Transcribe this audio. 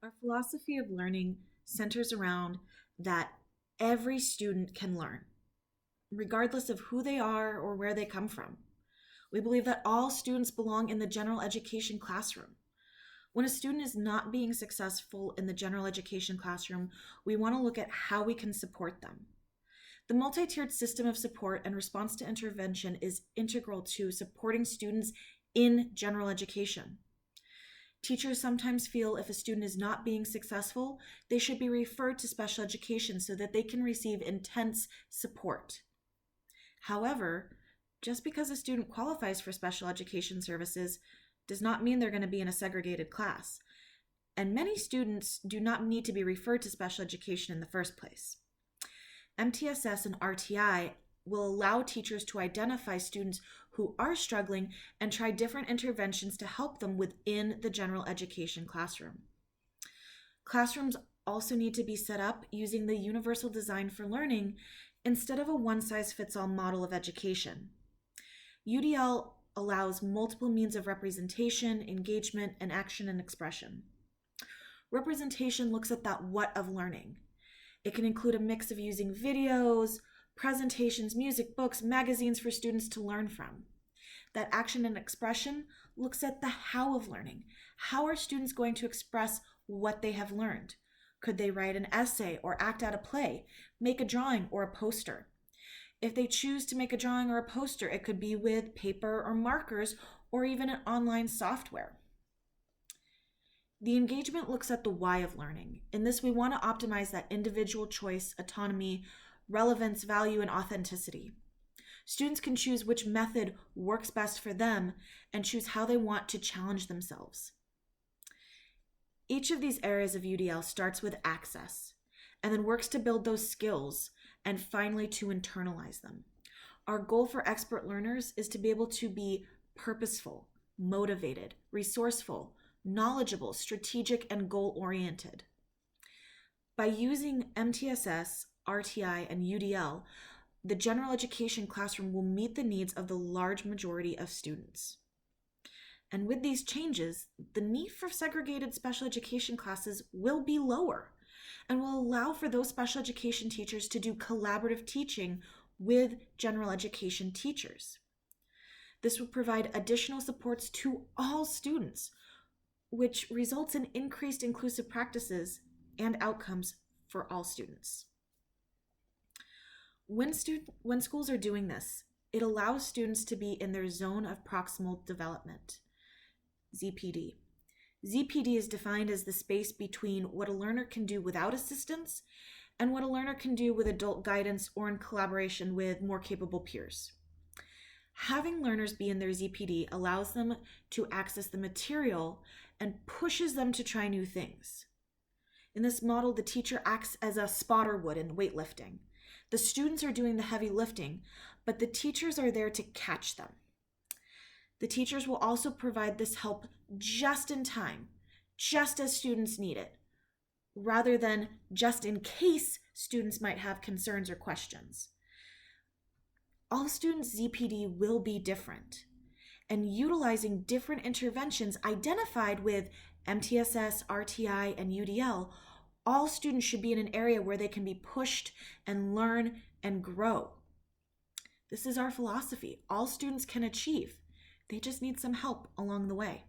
Our philosophy of learning centers around that every student can learn, regardless of who they are or where they come from. We believe that all students belong in the general education classroom. When a student is not being successful in the general education classroom, we want to look at how we can support them. The multi-tiered system of support and response to intervention is integral to supporting students in general education. Teachers sometimes feel if a student is not being successful, they should be referred to special education so that they can receive intense support. However, just because a student qualifies for special education services does not mean they're going to be in a segregated class. And many students do not need to be referred to special education in the first place. MTSS and RTI will allow teachers to identify students who are struggling and try different interventions to help them within the general education classroom. Classrooms also need to be set up using the universal design for learning instead of a one-size-fits-all model of education. UDL allows multiple means of representation, engagement, and action and expression. Representation looks at that what of learning. It can include a mix of using videos, presentations, music, books, magazines for students to learn from. That action and expression looks at the how of learning. How are students going to express what they have learned? Could they write an essay or act out a play, make a drawing or a poster? If they choose to make a drawing or a poster, it could be with paper or markers or even an online software. The engagement looks at the why of learning. In this, we want to optimize that individual choice, autonomy, relevance, value, and authenticity. Students can choose which method works best for them and choose how they want to challenge themselves. Each of these areas of UDL starts with access and then works to build those skills and finally to internalize them. Our goal for expert learners is to be able to be purposeful, motivated, resourceful, knowledgeable, strategic, and goal-oriented. By using MTSS, RTI, and UDL, the general education classroom will meet the needs of the large majority of students. And with these changes, the need for segregated special education classes will be lower and will allow for those special education teachers to do collaborative teaching with general education teachers. This will provide additional supports to all students, which results in increased inclusive practices and outcomes for all students. When schools are doing this, it allows students to be in their zone of proximal development, ZPD. ZPD is defined as the space between what a learner can do without assistance and what a learner can do with adult guidance or in collaboration with more capable peers. Having learners be in their ZPD allows them to access the material and pushes them to try new things. In this model, the teacher acts as a spotter would in weightlifting. The students are doing the heavy lifting, but the teachers are there to catch them. The teachers will also provide this help just in time, just as students need it, rather than just in case students might have concerns or questions. All students' ZPD will be different, and utilizing different interventions identified with MTSS, RTI, and UDL, all students should be in an area where they can be pushed and learn and grow. This is our philosophy. All students can achieve. They just need some help along the way.